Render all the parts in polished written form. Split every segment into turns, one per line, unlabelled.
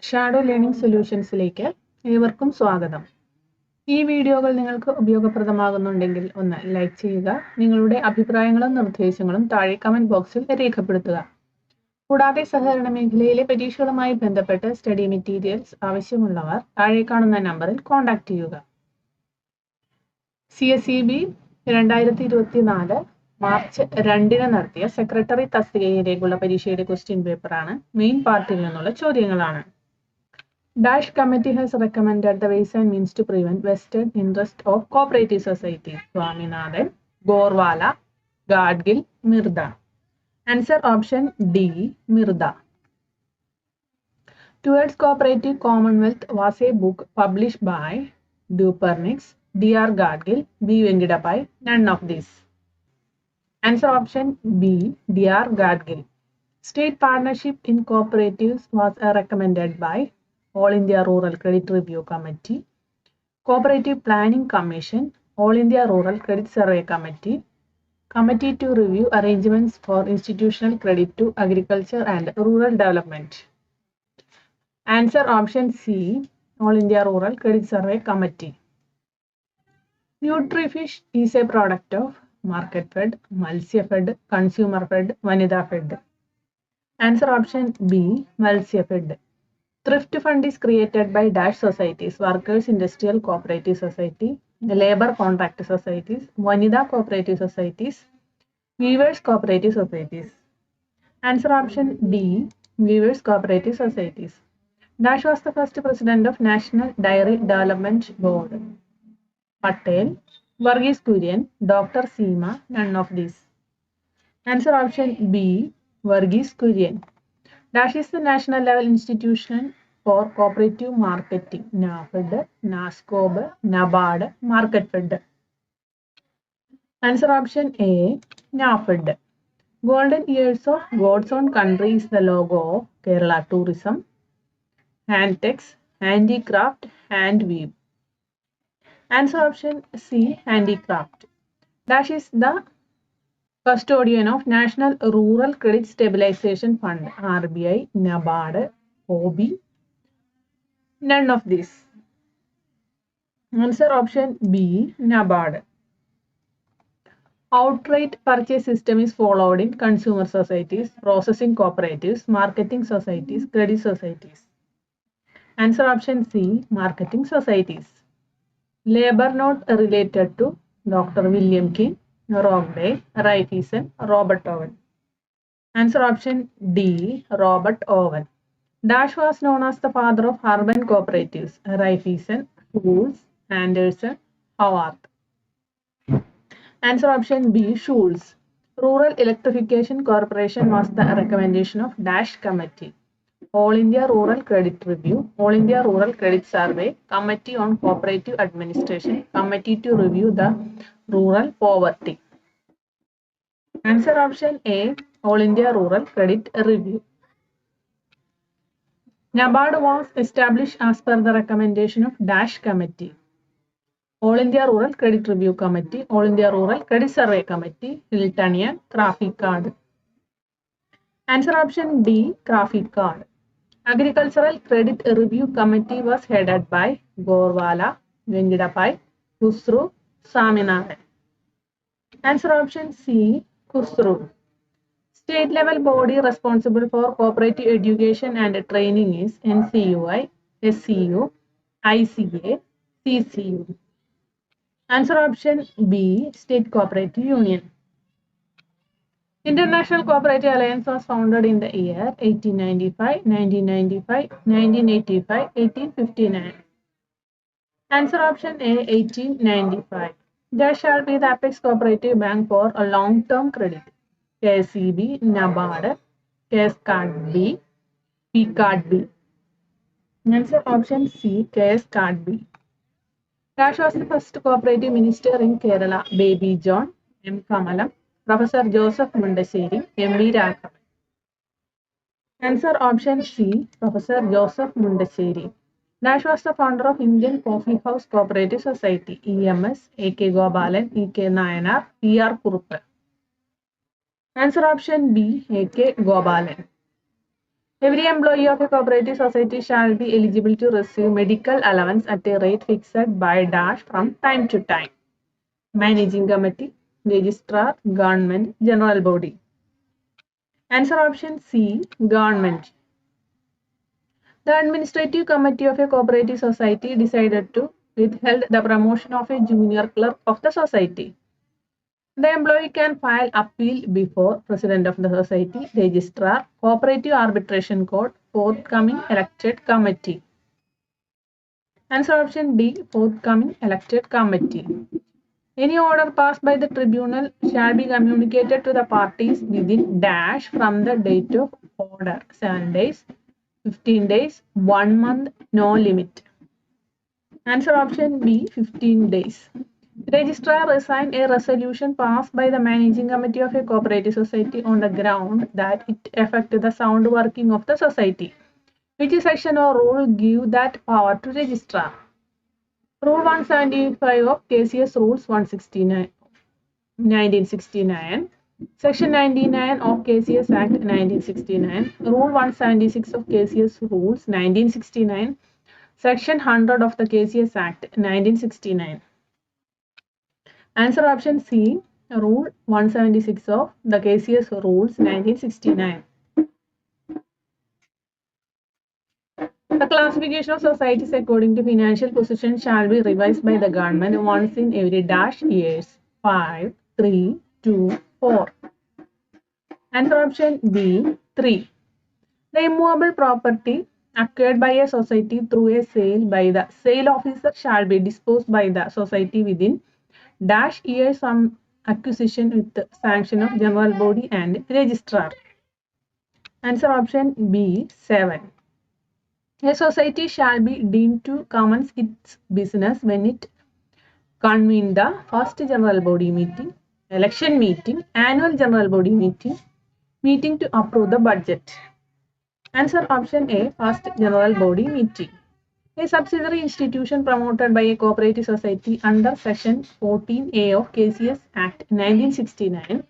Shadow learning സൊല്യൂഷൻസിലേക്ക് ഏവർക്കും സ്വാഗതം. ഈ വീഡിയോകൾ നിങ്ങൾക്ക് ഉപയോഗപ്രദമാകുന്നുണ്ടെങ്കിൽ ഒന്ന് ലൈക്ക് ചെയ്യുക. നിങ്ങളുടെ അഭിപ്രായങ്ങളും നിർദ്ദേശങ്ങളും താഴെ കമന്റ് ബോക്സിൽ രേഖപ്പെടുത്തുക. കൂടാതെ സഹകരണ മേഖലയിലെ പരീക്ഷകളുമായി ബന്ധപ്പെട്ട് സ്റ്റഡി മെറ്റീരിയൽസ് ആവശ്യമുള്ളവർ താഴെ കാണുന്ന നമ്പറിൽ കോൺടാക്ട് ചെയ്യുക. CSEB 2024 മാർച്ച് 2 നടത്തിയ സെക്രട്ടറി തസ്തികയിലേക്കുള്ള പരീക്ഷയുടെ ക്വസ്റ്റ്യൻ പേപ്പറാണ്. മെയിൻ പാർട്ടിൽ നിന്നുള്ള ചോദ്യങ്ങളാണ്. Dash committee has recommended the ways and means to prevent vested interest of cooperative societies. Swaminathan, Gorwala, Gadgil, Mirda. Answer option D, Mirda. Towards Cooperative Commonwealth was a book published by Dupernix, D.R. Gadgil, B. Vengidapai. None of these. Answer option B, D.R. Gadgil. State partnership in cooperatives was recommended by All India Rural Credit Review Committee, Cooperative Planning Commission, All India Rural Credit Survey Committee, Committee to Review Arrangements for Institutional Credit to Agriculture and Rural Development. Answer option C, All India Rural Credit Survey Committee. Nutrifish is a product of Market Fed, Matsya Fed, Consumer Fed, Vanida Fed. Answer option B, Matsya Fed. Thrift fund is created by Dash societies: Workers Industrial Cooperative Society, Labor Contract Societies, Vanida Cooperative Societies, Weavers Cooperative Societies. Answer option D, Weavers Cooperative Societies. Dash was the first president of National Dairy Development Board. Patel, Varghese Kurian, Dr. Seema. None of these. Answer option B, Varghese Kurian. Dash is the national level institution for cooperative marketing. NAFED, NASCOB, NABARD, MarketFed. Answer option A, NAFED. Golden Years of God's Own Country is the logo of Kerala Tourism. Handtex, Handicraft, Handweave. Answer option C, Handicraft. Dash is the custodian of National Rural Credit Stabilization Fund, RBI, NABARD, OB. None of these. Answer option B, NABARD. Outright purchase system is followed in consumer societies, processing cooperatives, marketing societies, credit societies. Answer option C, marketing societies. Labor not related to Dr. William King, Rockdale, Raifeisen, Robert Owen. Answer option D, Robert Owen. Dash was known as the father of urban cooperatives: Raifeisen, Schulz, Anderson, Howard. Answer option B, Schulz. Rural Electrification Corporation was the recommendation of Dash Committee: All India Rural Credit Review, All India Rural Credit Survey, Committee on Cooperative Administration, Committee to Review the Rural Poverty. Answer option A, All India Rural Credit Review. NABARD was established as per the recommendation of Dash Committee: All India Rural Credit Review Committee, All India Rural Credit Survey Committee, Hiltonian, Traficard. Answer option D, Traficard. Agricultural Credit Review Committee was headed by Gorwala, Vengidapai, Khusru, Swaminathan. Answer option C, Khusru. State level body responsible for cooperative education and training is NCUI, SCU, ICA, CCU. Answer option B, State Cooperative Union. International Cooperative Alliance was founded in the year 1895, 1995, 1985, 1859. Answer option A, 1895. There shall be the Apex Cooperative Bank for a long-term credit: KSEB, NABARD, KSCARD B, PCARD B. Answer option C, KSCARD B. Dash was the first cooperative minister in Kerala: Baby John, M. Kamalam, Professor Joseph Mundassery, M.V. Raghavan. Answer option C, Professor Joseph Mundassery. Dash was the founder of Indian Coffee House Cooperative Society: EMS, A.K. Gopalan, E.K. Nayanar, P.R. Kuruppe. Answer option B, A.K. Gopalan. Every employee of a cooperative society shall be eligible to receive medical allowance at a rate fixed by dash from time to time. Managing committee, registrar, government, general body. Answer option C, government. The administrative committee of a cooperative society decided to withhold the promotion of a junior clerk of the society. The employee can file appeal before President of the Society, Registrar, Cooperative Arbitration Court, forthcoming elected committee. Answer option D, forthcoming elected committee. Any order passed by the tribunal shall be communicated to the parties within dash from the date of order. 7 days, 15 days, 1 month, no limit. Answer option B, 15 days. The registrar resigned a resolution passed by the managing committee of a cooperative society on the ground that it affected the sound working of the society. Which section or rule give that power to registrar? Rule 175 of KCS Rules 169, 1969. Section 99 of KCS Act 1969. Rule 176 of KCS Rules 1969. Section 100 of the KCS Act 1969. Answer option C, Rule 176 of the KCS Rules 1969. The classification of societies according to financial position shall be revised by the government once in every dash years. 5, 3, 2, 4. Answer option B, 3. The immovable property acquired by a society through a sale by the sale officer shall be disposed by the society within dash years from acquisition with the sanction of general body and registrar. Answer option B, 7. A society shall be deemed to commence its business when it convened the first general body meeting, election meeting, annual general body meeting, meeting to approve the budget. Answer option A, first general body meeting. A subsidiary institution promoted by a cooperative society under section 14A of KCS Act 1969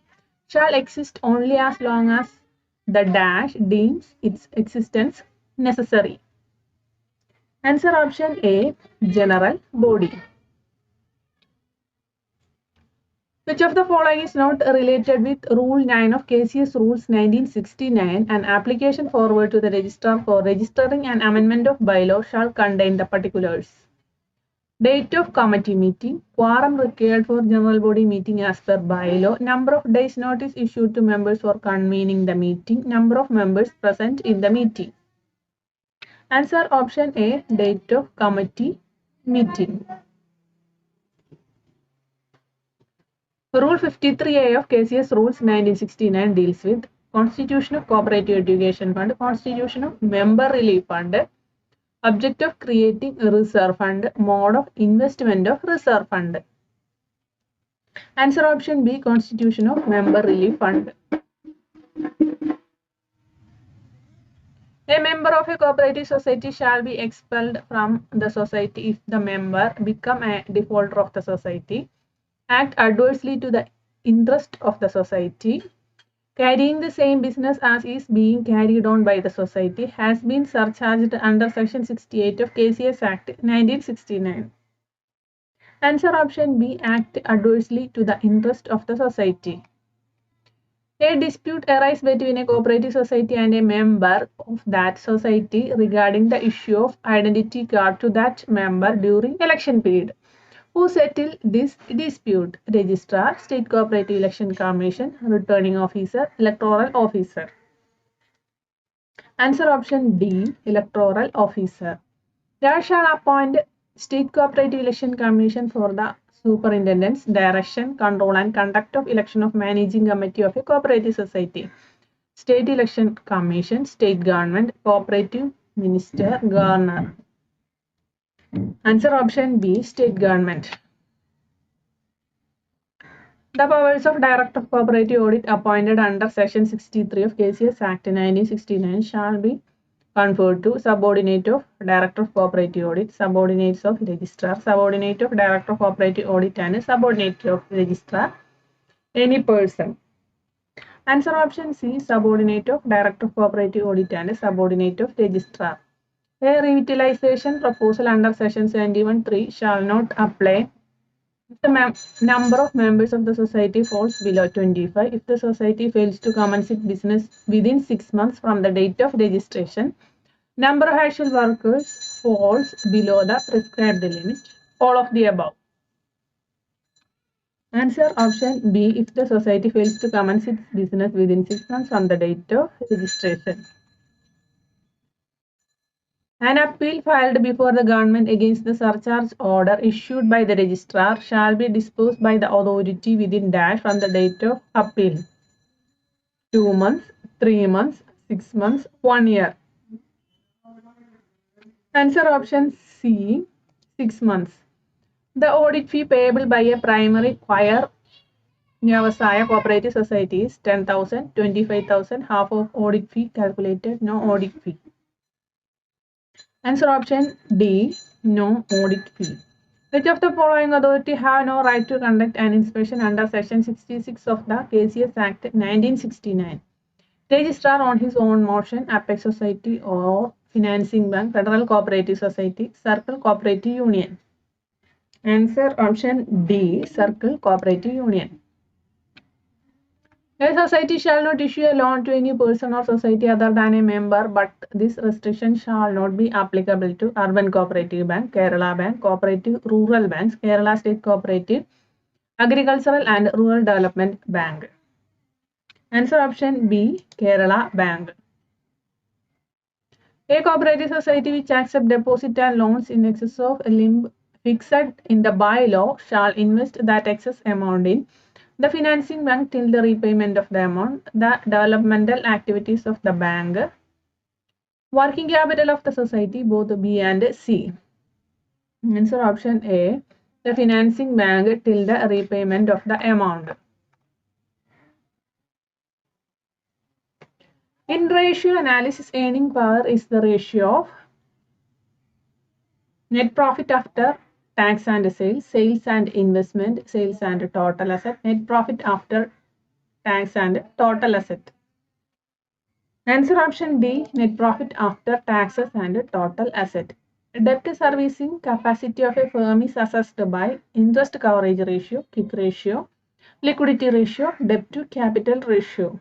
shall exist only as long as the dash deems its existence necessary. Answer option A, general body. Which of the following is not related with Rule 9 of KCS Rules 1969? An application forward to the registrar for registering an amendment of bylaw shall contain the particulars. Date of committee meeting, quorum required for general body meeting as per bylaw, number of days notice issued to members for convening the meeting, number of members present in the meeting. Answer option A, date of committee meeting. Rule 53A of KCS Rules 1969 deals with Constitution of Cooperative Education Fund, Constitution of Member Relief Fund, object of creating a reserve fund, mode of investment of reserve fund. Answer option B, Constitution of Member Relief Fund. A member of a cooperative society shall be expelled from the society if the member become a defaulter of the society, act adversely to the interest of the society, carrying the same business as is being carried on by the society, has been surcharged under Section 68 of KCS Act 1969. Answer option B, act adversely to the interest of the society. A dispute arises between a cooperative society and a member of that society regarding the issue of identity card to that member during election period. Who settled this dispute? Registrar, State Cooperative Election Commission, Returning Officer, Electoral Officer. Answer option D, Electoral Officer. There shall appoint State Cooperative Election Commission for the superintendence, direction, control and conduct of election of managing committee of a cooperative society. State Election Commission, State Government, Cooperative Minister, Governor. Answer option B, State Government. The powers of Director of Cooperative Audit appointed under Section 63 of KCS Act 1969 shall be conferred to subordinate of Director of Cooperative Audit, subordinates of Registrar, subordinate of Director of Cooperative Audit and subordinate of Registrar, any person. Answer option C, subordinate of Director of Cooperative Audit and subordinate of Registrar. A revitalization proposal under section 71(3) shall not apply if the number of members of the society falls below 25, if the society fails to commence its business within 6 months from the date of registration, number of actual workers falls below the prescribed limit, all of the above. Answer option B, if the society fails to commence its business within 6 months from the date of registration. An appeal filed before the government against the surcharge order issued by the registrar shall be disposed by the authority within dash from the date of appeal. 2 months, 3 months, 6 months, 1 year. Answer option C, 6 months. The audit fee payable by a primary choir Vyavasaya Cooperative Society is 10,000, 25,000, half of audit fee calculated, no audit fee. Answer option D, no audit fee. Which of the following authority have no right to conduct an inspection under section 66 of the KCS Act 1969? Registrar on his own motion, Apex Society or Financing Bank, Federal Cooperative Society, Circle Cooperative Union. Answer option D, Circle Cooperative Union. A society shall not issue a loan to any person or society other than a member, but this restriction shall not be applicable to Urban Cooperative Bank, Kerala Bank, Cooperative Rural Banks, Kerala State Cooperative, Agricultural and Rural Development Bank. Answer option B, Kerala Bank. A cooperative society which accepts deposit and loans in excess of a limit fixed in the bylaw shall invest that excess amount in the financing bank till the repayment of the amount, the developmental activities of the bank, working capital of the society, both B and C. Answer option A, the financing bank till the repayment of the amount. In ratio analysis, earning power is the ratio of net profit after tax and sales, sales and investment, sales and total asset, net profit after tax and total asset. Answer option D, net profit after taxes and total asset. Debt servicing capacity of a firm is assessed by interest coverage ratio, KIC ratio, liquidity ratio, debt to capital ratio.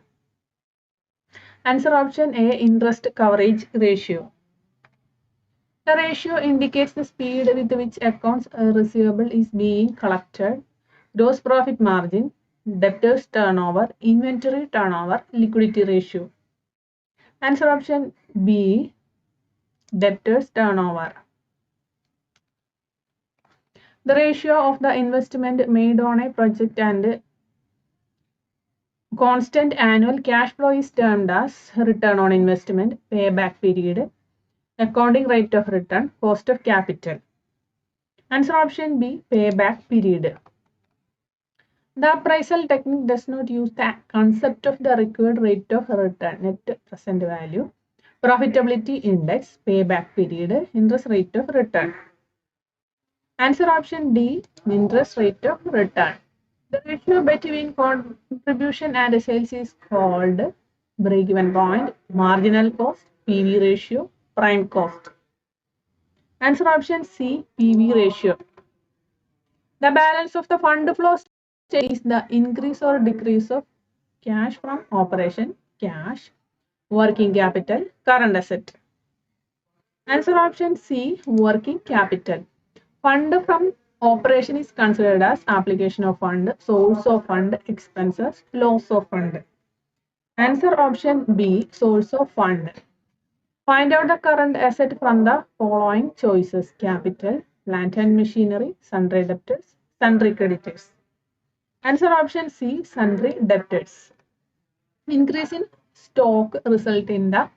Answer option A, interest coverage ratio. The ratio indicates the speed with which accounts receivable is being collected, gross profit margin, debtors turnover, inventory turnover, liquidity ratio. Answer option B, debtors turnover. The ratio of the investment made on a project and constant annual cash flow is termed as return on investment, payback period, accounting rate of return, cost of capital. Answer option B, payback period. The appraisal technique does not use the concept of the required rate of return, net present value, profitability index, payback period, interest rate of return. Answer option D, interest rate of return. The ratio between contribution and sales is called break-even point, marginal cost, PV ratio, prime cost. Answer option C, PV ratio. The balance of the fund flow state is the increase or decrease of cash from operation, cash, working capital, current asset. Answer option C, working capital. Fund from operation is considered as application of fund, source of fund, expenses, loss of fund. Answer option B, source of fund. Find out the current asset from the following choices: capital, plant and machinery, sundry debtors, sundry creditors. Answer option C, sundry debtors. Increase in stock result in the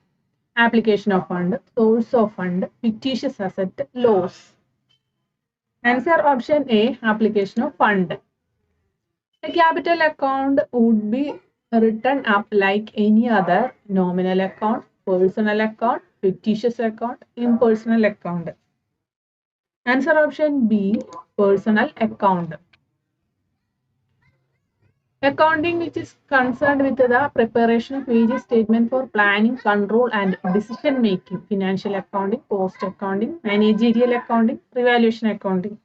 application of fund, source of fund, fictitious asset, loss. Answer option A, application of fund. The capital account would be written up like any other nominal account, personal account, fictitious account, impersonal account. Answer option B, personal account. Accounting, which is concerned with the preparation of various statement for planning, control, and decision making. Financial accounting, cost accounting, managerial accounting, revaluation accounting.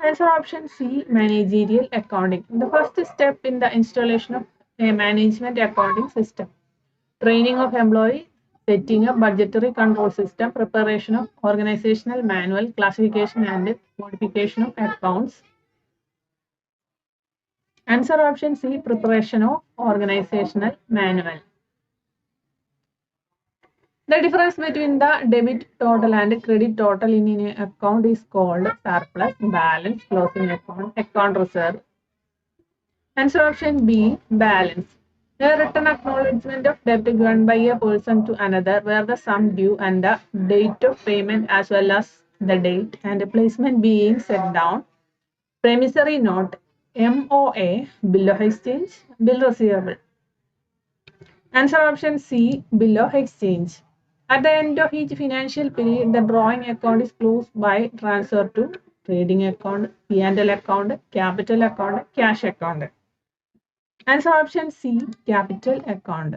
Answer option C, managerial accounting. The first step in the installation of a management accounting system. Training of employee, setting up budgetary control system, preparation of organizational manual, classification and modification of accounts. Answer option C, preparation of organizational manual. The difference between the debit total and credit total in an account is called surplus, balance, closing account, account reserve. Answer option B, balance. A written acknowledgement of debt given by a person to another where the sum due and the date of payment as well as the date and the placement being set down. Promissory note, MOA, bill of exchange, bill receivable. Answer option C, bill of exchange. At the end of each financial period, the drawing account is closed by transfer to trading account, P&L account, capital account, cash account. Answer option C, capital account.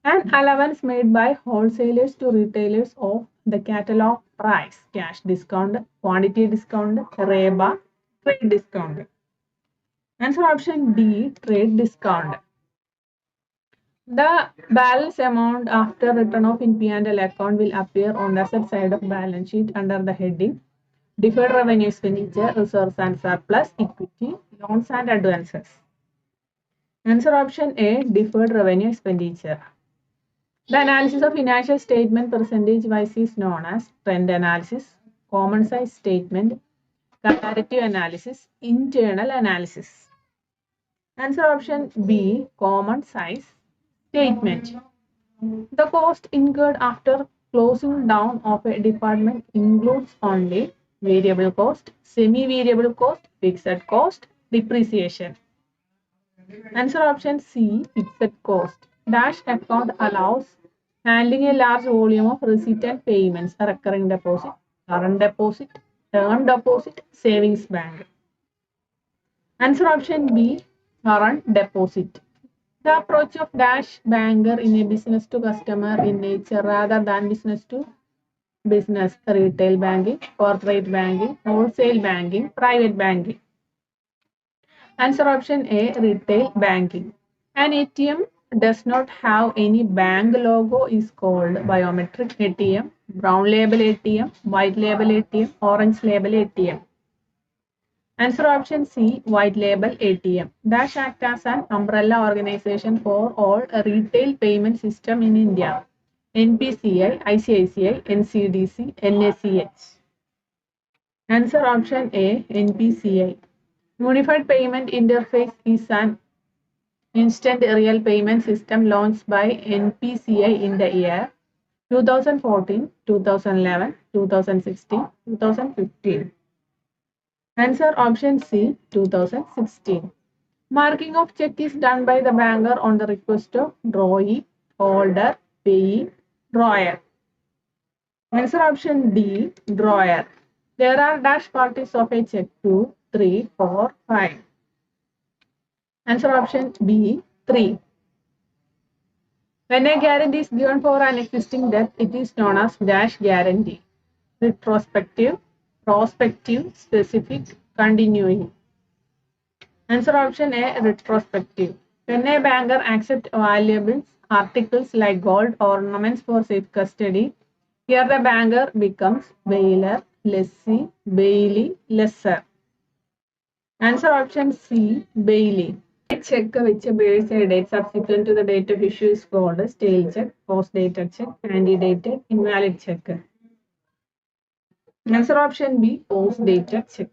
An allowance made by wholesalers to retailers of the catalog price, cash discount, quantity discount, REBA, trade discount. Answer option D, trade discount. The balance amount after return off in P&L account will appear on the asset side of balance sheet under the heading Deferred Revenue Expenditure, Reserves and Surplus, Equity, Loans and Advances. Answer option A, Deferred Revenue Expenditure. The analysis of financial statement percentage-wise is known as trend analysis, common size statement, comparative analysis, internal analysis. Answer option B, common size statement. The cost incurred after closing down of a department includes only variable cost, semi-variable cost, fixed cost, depreciation. Answer option C, fixed cost. Dash account allows handling a large volume of receipt and payments, recurring deposit, current deposit, term deposit, savings bank. Answer option B, current deposit. The approach of Dash banker in a business to customer in nature rather than business to business, retail banking, corporate banking, wholesale banking, private banking. Answer option A, retail banking. An ATM does not have any bank logo is called biometric ATM, brown label ATM, white label ATM, orange label ATM. Answer option C, white label ATM. Dash act as an umbrella organization for all retail payment system in India. NPCI, ICICI, NCDC, NACH. Answer option A, NPCI. Unified Payment Interface is an instant real payment system launched by NPCI in the year 2014, 2011, 2016, 2015. Answer option C, 2016. Marking of check is done by the banker on the request of drawee, holder, payee, drawer. Answer option D, drawer. There are dash parties of a check 2, 3, 4, 5. Answer option B, 3. When a guarantee is given for an existing debt, it is known as dash guarantee. Retrospective, prospective, specific, continuing. Answer option A, retrospective. When a banker accepts valuables, articles like gold ornaments for safe custody, here the banker becomes bailor, lessee, bailee, lessor. Answer option C, bailee. A check which bears a date subsequent to the date of issue is called a stale check, post-dated check, antedated, invalid check. Answer option B, post-dated check.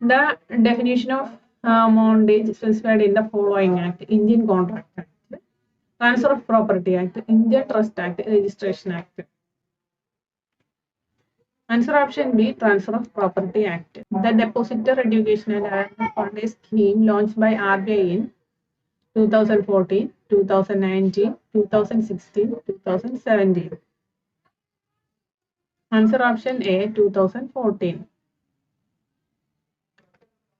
The definition of mortgage specified in the following Act: Indian Contract Act, Transfer of Property Act, Indian Trust Act, Registration Act. Answer option B, Transfer of Property Act. The Depositor Education and Awareness Fund is scheme launched by RBI in 2014, 2019, 2016, 2017. Answer option A, 2014.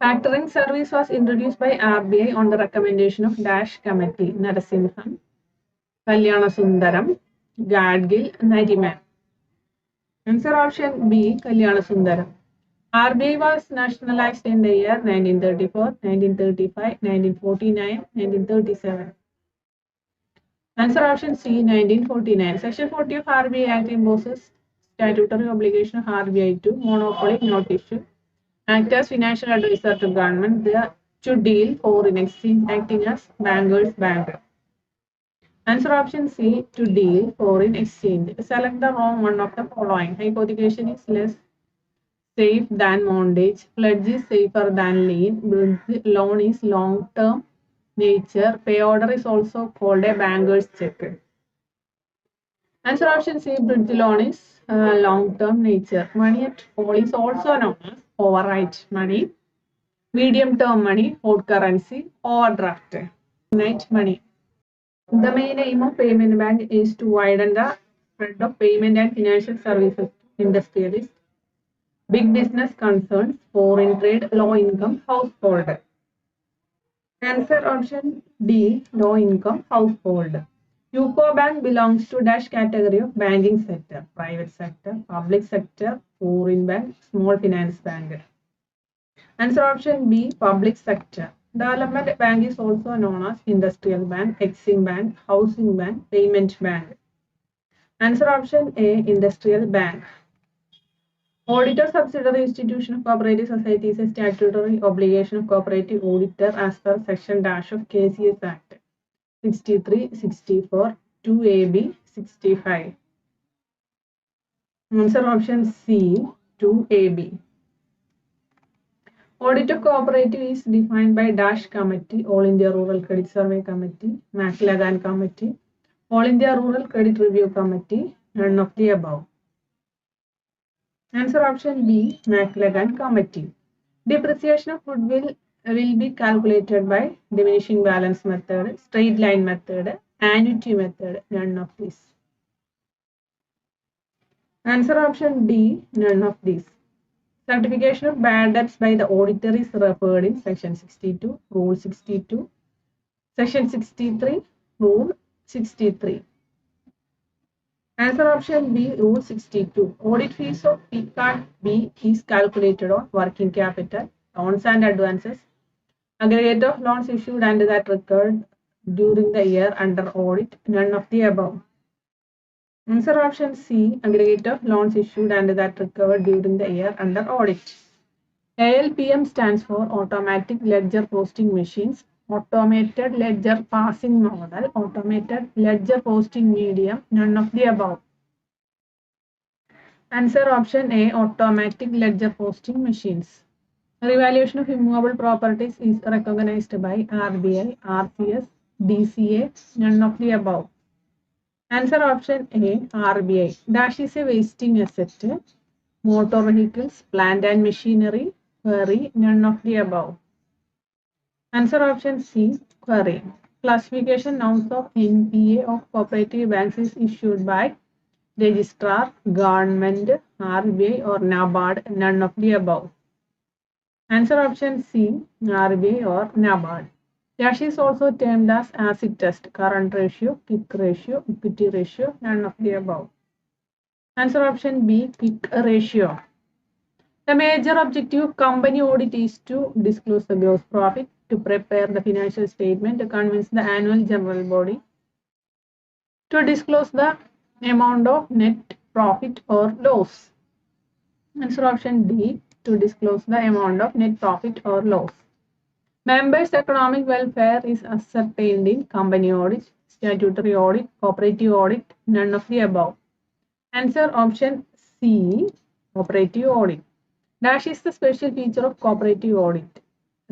Factoring service was introduced by RBI on the recommendation of Dash Committee, Narasimhan, Kalyana Sundaram, Gadgil, Nariman. Answer option B, Kalyana Sundaram. RBI was nationalized in the year 1934, 1935, 1949, 1937. Answer option C, 1949. Section 40 of RBI Act imposes statutory obligation of RBI to monopoly note issue, act as financial advisor to government, to deal foreign exchange, acting as banker's bank. Answer option C, to deal foreign exchange. Select the wrong one of the following. Hypothecation is less safe than mortgage. Pledge is safer than lien. Bridge loan is long-term nature. Pay order is also called a banker's check. Answer option C, bridge loan is long-term nature. Money at all is also known as overnight money, medium-term money, hot currency, overdraft. Overnight money. The main aim of Payment Bank is to widen the spread of payment and financial services industrialists, big business concerns, foreign trade, low income household. Answer option D, low income household. UCO Bank belongs to dash category of banking sector, private sector, public sector, foreign bank, small finance bank. Answer option B, public sector. Development Bank is also known as Industrial Bank, Exim Bank, Housing Bank, Payment Bank. Answer option A, Industrial Bank. Auditor subsidiary institution of cooperative society is a statutory obligation of cooperative auditor as per section dash of KCS Act 63, 64, 2AB, 65. Answer option C, 2AB. Audit of cooperative is defined by Dash Committee, All India Rural Credit Survey Committee, McLagan Committee, All India Rural Credit Review Committee, none of the above. Answer option B, McLagan Committee. Depreciation of goodwill will be calculated by diminishing balance method, straight line method, annuity method, none of these. Answer option D, none of these. Certification of bad debts by the auditor is referred in section 62, rule 62, section 63, rule 63. Answer option B, rule 62. Audit fees of PCAT B is calculated on working capital, loans and advances, aggregate of loans issued and that recurred during the year under audit, none of the above. Answer option C, aggregate of loans issued and that recovered during the year under audit. ALPM stands for Automatic Ledger Posting Machines, Automated Ledger Passing Model, Automated Ledger Posting Medium, none of the above. Answer option A, Automatic Ledger Posting Machines. Revaluation of immovable properties is recognized by RBI, RCS, DCA, none of the above. Answer option A, RBI. Dash is a wasting asset. Motor vehicles, plant and machinery, query, none of the above. Answer option C, query. Classification norms of NPA of cooperative banks is issued by registrar, government, RBI or NABARD, none of the above. Answer option C, RBI or NABARD. Dash is also termed as acid test, current ratio, quick ratio, equity ratio, none of the above. Answer option B, quick ratio. The major objective of company audit is to disclose the gross profit, to prepare the financial statement, to convince the annual general body, to disclose the amount of net profit or loss. Answer option D, to disclose the amount of net profit or loss. Members' economic welfare is ascertained in company audit, statutory audit, cooperative audit, none of the above. Answer option C, cooperative audit. Dash is the special feature of cooperative audit.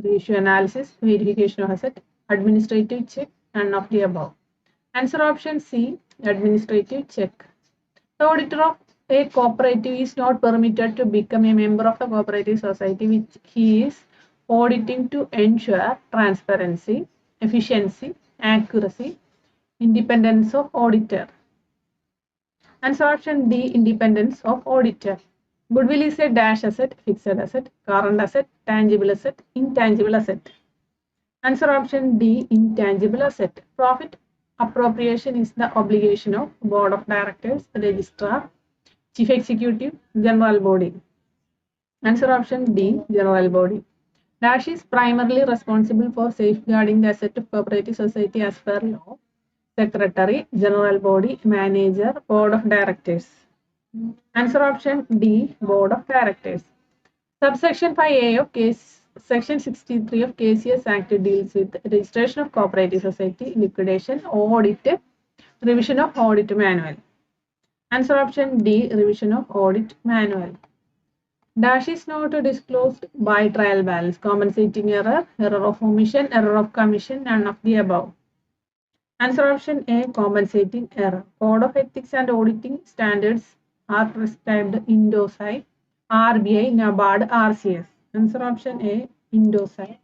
Ratio analysis, verification of asset, administrative check, none of the above. Answer option C, administrative check. The auditor of a cooperative is not permitted to become a member of the cooperative society which he is auditing to ensure transparency, efficiency, accuracy, independence of auditor. Answer option D, independence of auditor. Goodwill is a dash asset, fixed asset, current asset, tangible asset, intangible asset. Answer option D, intangible asset. Profit appropriation is the obligation of board of directors, registrar, chief executive, general body. Answer option D, general body. Dash is primarily responsible for safeguarding the asset of cooperative society as per law. Secretary, general body, manager, board of directors. Answer option D, board of directors. Subsection 5A of case Section 63 of KCS Act deals with registration of cooperative society, liquidation, audit, revision of audit manual. Answer option D, revision of audit manual. Dash is not disclosed by trial balance, compensating error, error of omission, error of commission, none of the above. Answer option A, compensating error. Code of ethics and auditing standards are prescribed in INDOSAI, RBI, NABARD, RCS. Answer option A, INDOSAI.